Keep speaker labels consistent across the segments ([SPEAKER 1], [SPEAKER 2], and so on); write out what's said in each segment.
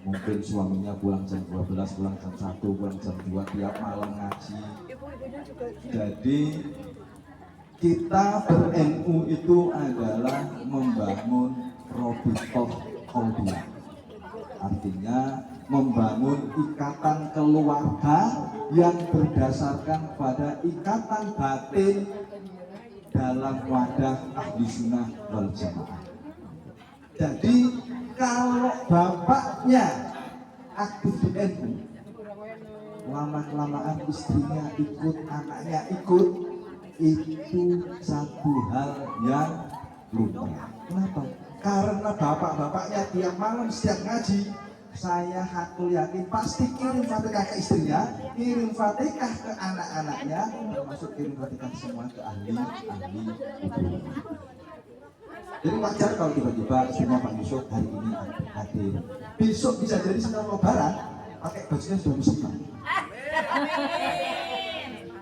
[SPEAKER 1] Mungkin suaminya pulang jam 12, pulang jam 1, pulang jam 2, tiap malam ngaji. Jadi kita ber-NU itu adalah membangun Robitoh Kolbiyah. Artinya membangun ikatan keluarga yang berdasarkan pada ikatan batin dalam wadah ahli sunnah wal jamaah. Jadi kalau bapaknya aktif di NU, lama-kelamaan istrinya ikut, anaknya ikut, itu satu hal yang lumrah. Kenapa? Karena bapak-bapaknya tiap malam setiap ngaji, saya hakul yakin pasti kirim Fatihah ke istrinya, kirim Fatihah ke anak-anaknya, termasuk kirim Fatihah semua ke ahli. Jadi wajar kalau tiba-tiba istrinya Pak Yusuf hari ini hadir, besok bisa jadi setelah lebaran pakai bajunya sudah muslimah.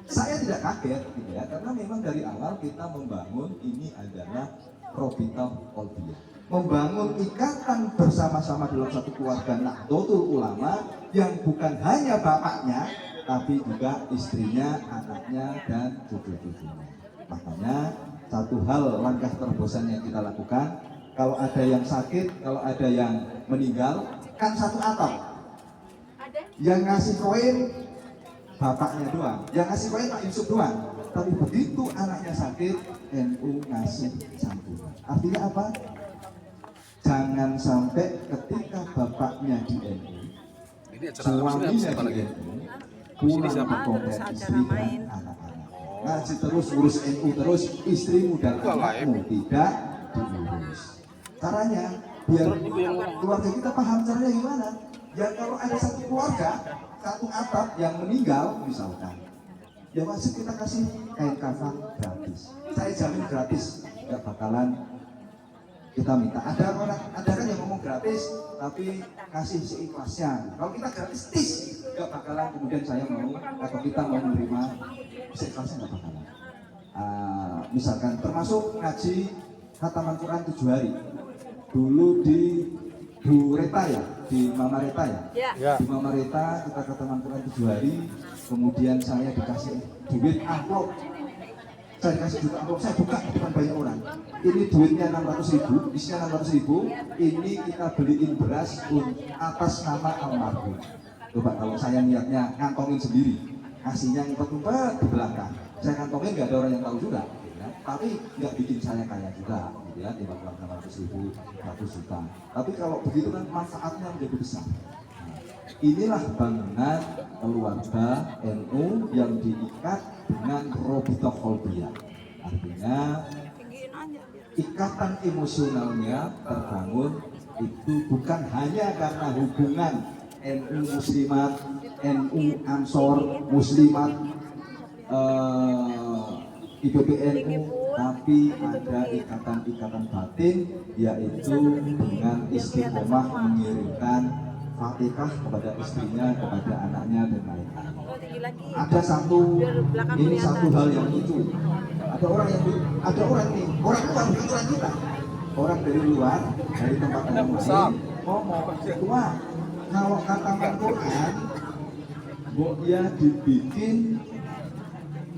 [SPEAKER 1] Saya tidak kaget gitu ya, karena memang dari awal kita membangun ini adalah Robitoh Kolbiyah, membangun ikatan bersama-sama dalam satu keluarga Nahdlatul Ulama yang bukan hanya bapaknya, tapi juga istrinya, anaknya, dan cucu-cucunya. Makanya satu hal langkah terobosan yang kita lakukan, kalau ada yang sakit, kalau ada yang meninggal, kan satu atap. Yang ngasih koin bapaknya doang, yang ngasih koin Pak Yusuf doang. Tapi begitu anaknya sakit, NU ngasih santunan. Artinya apa? Jangan sampai ketika bapaknya di NU, suaminya di NU, pulang berkompet istri dan anak-anak. Ngaji terus, urus NU terus, istrimu dan anakmu tidak diurus. Caranya, biar keluarga kita paham caranya gimana. Ya kalau ada satu keluarga, satu atap yang meninggal misalkan, ya wajib kita kasih kain kafan gratis. Saya jamin gratis, nggak bakalan kita minta. Ada kan yang ngomong gratis, tapi kasih seikhlasnya. Kalau kita gratis, nggak bakalan kemudian saya mau atau kita mau menerima seikhlasnya, nggak bakalan. Misalkan termasuk ngaji khataman Quran 7 hari. Dulu di Bu Reta ya, di Mama Reta ya. Di Mama Reta kita khataman Quran 7 hari. Kemudian saya dikasih duit amplop, saya dikasih duit amplop, saya buka di depan banyak orang. Ini duitnya 600.000, isinya 600.000. Ini kita beliin beras atas nama almarhum. Coba kalau saya niatnya ngantongin sendiri, ngasihnya ngumpet-ngumpet di belakang, saya kantongin nggak ada orang yang tahu juga, ya. Tapi nggak bikin saya kaya juga, gitu ya, tiba 600.000, 100 juta. Tapi kalau begitu kan manfaatnya menjadi besar. Inilah bangunan keluarga NU yang diikat dengan Robitoh Kolbiyah. Artinya ikatan emosionalnya terbangun itu bukan hanya karena hubungan NU Muslimat, NU Ansor Muslimat, IPPNU, tapi ada ikatan-ikatan batin, yaitu dengan istiqomah mengirimkan Fatihah kepada istrinya, kepada anaknya, dan lain-lain. Ada satu hal yang lucu. Ada orang nih, orang luar bukan orang kita, orang dari luar, dari tempat yang lain, ngomong, wah, kalau khataman Quran, ya dibikin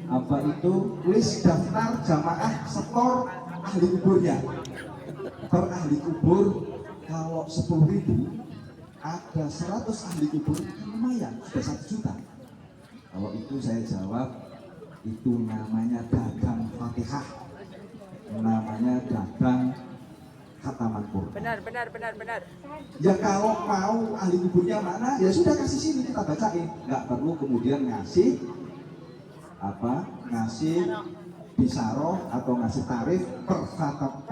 [SPEAKER 1] apa itu list daftar jamaah setor ahli kuburnya. Per ahli kubur kalau 10.000, ada 100 ahli kubur, lumayan, sudah 1 juta. Kalau itu saya jawab, itu namanya dagang Fatihah, namanya dagang khataman Quran.
[SPEAKER 2] Benar.
[SPEAKER 1] Ya kalau mau ahli kuburnya mana, ya sudah kasih sini kita bacain. Nggak perlu kemudian ngasih bisaroh atau ngasih tarif per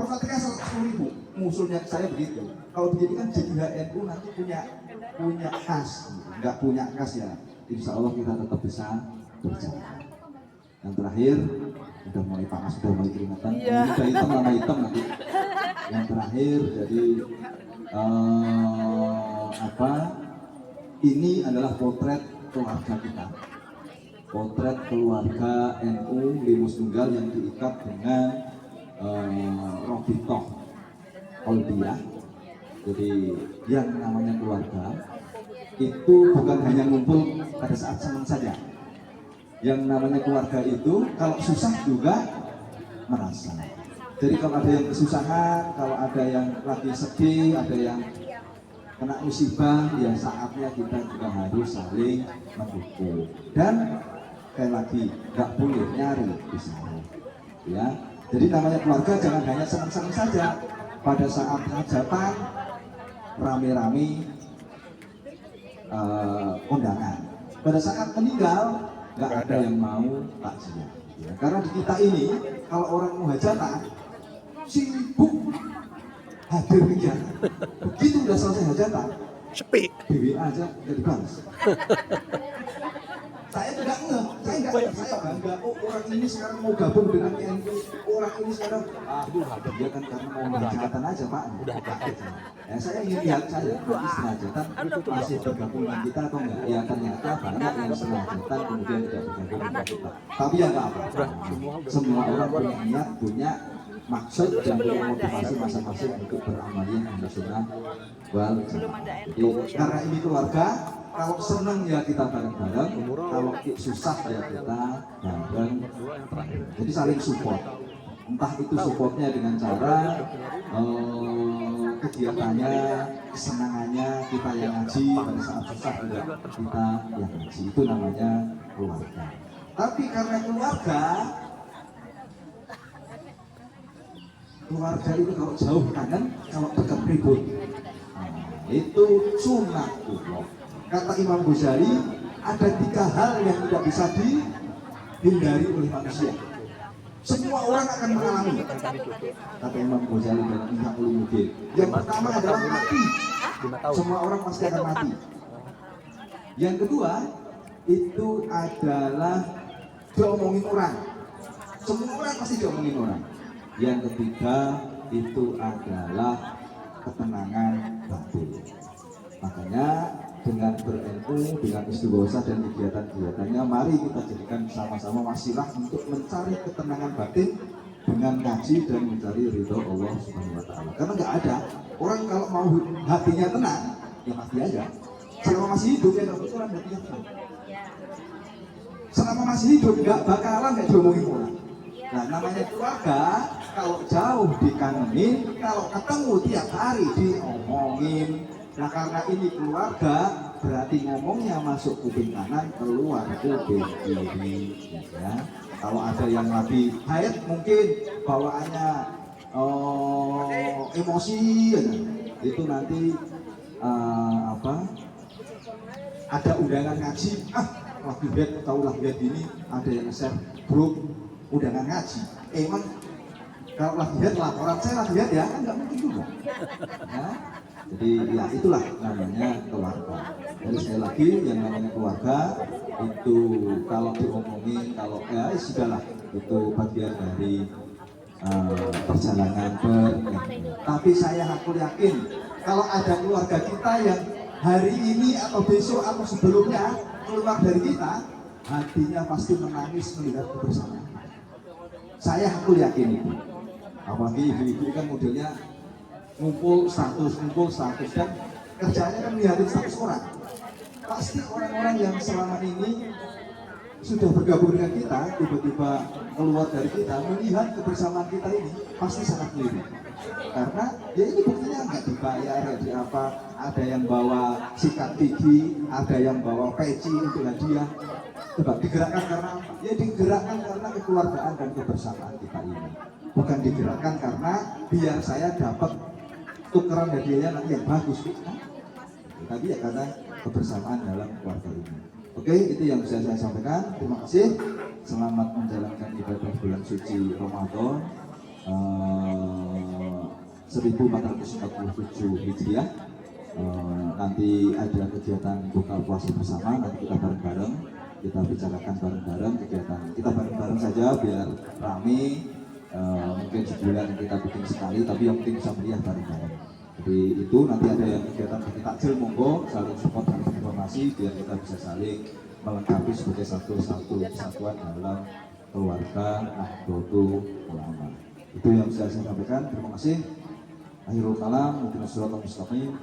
[SPEAKER 1] Fatihah 110.000. Musuhnya saya begitu. Kalau begini kan jadi HNU nanti punya kas, nggak punya kas ya. Insya Allah kita tetap bisa berjalan. Yang terakhir, udah mulai panas, udah mulai keringatan. Ini udah hitam, lama hitam nanti. Yang terakhir, jadi ini adalah potret keluarga kita. Potret keluarga NU Limus Tunggal yang diikat dengan Robitoh Kolbiyah. Jadi yang namanya keluarga itu bukan hanya ngumpul pada saat senang saja. Yang namanya keluarga itu kalau susah juga merasa. Jadi kalau ada yang kesusahan, kalau ada yang lagi sedih, ada yang kena musibah, ya saatnya kita juga harus saling mendukung. Dan sekali lagi nggak boleh nyari pisah. Ya, jadi namanya keluarga jangan hanya senang-senang saja. Pada saat hajatan rame-rame undangan. Pada saat meninggal nggak ada yang mau takziah. Ya, karena di kita ini kalau orang mau hajatan sibuk hadir kegiatan. Begitu udah selesai hajatan,
[SPEAKER 2] sepi.
[SPEAKER 1] BWA aja jadi balas. Saya tidak ngeh, saya bangga. Oh orang ini sekarang mau gabung dengan TNI, orang ini sekarang, dia kan karena mau hajatan aja Pak. Ya, saya ingin lihat saya istri hajatan masih bergabung dengan kita atau enggak. Ya ternyata banyak yang setelah hajatan kemudian tidak bergabung dengan kita. Tapi ya nggak apa-apa. Semua orang punya niat, punya maksud dan punya motivasi masing-masing untuk beramaliyah Ahlus Sunnah wal Jamaah. Jadi karena ini keluarga, kalau senang ya kita bareng-bareng, kalau susah ya kita bareng. Jadi saling support. Entah itu supportnya dengan cara kegiatannya, kesenangannya kita yang ngaji, pada saat susah juga kita yang ngaji. Itu namanya keluarga. Tapi karena keluarga itu kalau jauh kangen, kalau dekat ribut. Itu sunnatullah. Kata Imam Ghazali, ada 3 hal yang tidak bisa dihindari oleh manusia. Semua orang akan mengalami. Kata Imam Ghazali dalam Ihya Ulumuddin. Yang pertama adalah mati. Semua orang pasti akan mati. Yang kedua itu adalah diomongin orang. Semua orang pasti diomongin orang. Yang ketiga itu adalah ketenangan batin. Makanya dengan berilmu, dengan istighosa dan kegiatan-kegiatannya, mari kita jadikan sama-sama wasilah untuk mencari ketenangan batin dengan ngaji dan mencari ridho Allah Subhanahu wa Ta'ala. Karena nggak ada orang kalau mau hatinya tenang, ya mati aja. Selama masih hidup ya nggak orang hatinya tenang. Selama masih hidup nggak bakalan nggak diomongin orang. Nah namanya keluarga, kalau jauh dikangenin, kalau ketemu tiap hari diomongin. Nah karena ini keluarga, berarti ngomongnya masuk kuping kanan, keluar kuping kiri. Ya. Kalau ada yang lagi haid mungkin bawaannya emosi, ya. Itu nanti ada undangan ngaji, lagi haid atau lagi haid ini ada yang nge-share grup undangan ngaji. Emang kalau lagi haid laporan saya lagi haid ya kan nggak mungkin juga. Ya. Jadi ya itulah namanya keluarga. Jadi sekali lagi yang namanya keluarga itu kalau diomongin, kalau ya sudahlah itu bagian dari perjalanan tapi saya aku yakin kalau ada keluarga kita yang hari ini atau besok atau sebelumnya keluar dari kita, hatinya pasti menangis melihat kebersamaan. Saya aku yakin itu. Apalagi ibu-ibu kan modelnya ngumpul status dan kerjanya kan melihat status orang. Pasti orang-orang yang selama ini sudah bergabung dengan kita, tiba-tiba keluar dari kita, melihat kebersamaan kita ini pasti sangat lirik. Karena ya ini buktinya nggak dibayar, ya di apa, ada yang bawa sikat gigi, ada yang bawa peci untuk hadiah. Coba digerakkan karena apa? Ya digerakkan karena kekeluargaan dan kebersamaan kita ini. Bukan digerakkan karena biar saya dapat tukeran hadiahnya nanti yang bagus, kan? Tapi ya karena kebersamaan dalam keluarga ini. Oke, itu yang bisa saya sampaikan. Terima kasih. Selamat menjalankan ibadah bulan suci Ramadan 1447 Hijriah. Nanti ada kegiatan buka puasa bersama, nanti kita bareng-bareng, kita bicarakan bareng-bareng kegiatan. Kita bareng-bareng saja biar rame. Mungkin sebulan kita bikin sekali, tapi yang penting bisa meriah bareng-bareng. Jadi itu nanti ada yang kegiatan bagi takjil, monggo saling support dan informasi biar kita bisa saling melengkapi sebagai satu kesatuan dalam keluarga Nahdlatul Ulama. Itu yang bisa saya sampaikan. Terima kasih. Akhirul kalam, mungkin suratul mustaqim,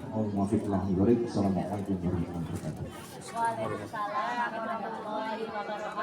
[SPEAKER 1] Assalamualaikum warahmatullahi wabarakatuh.
[SPEAKER 2] Waalaikumsalam warahmatullahi wabarakatuh.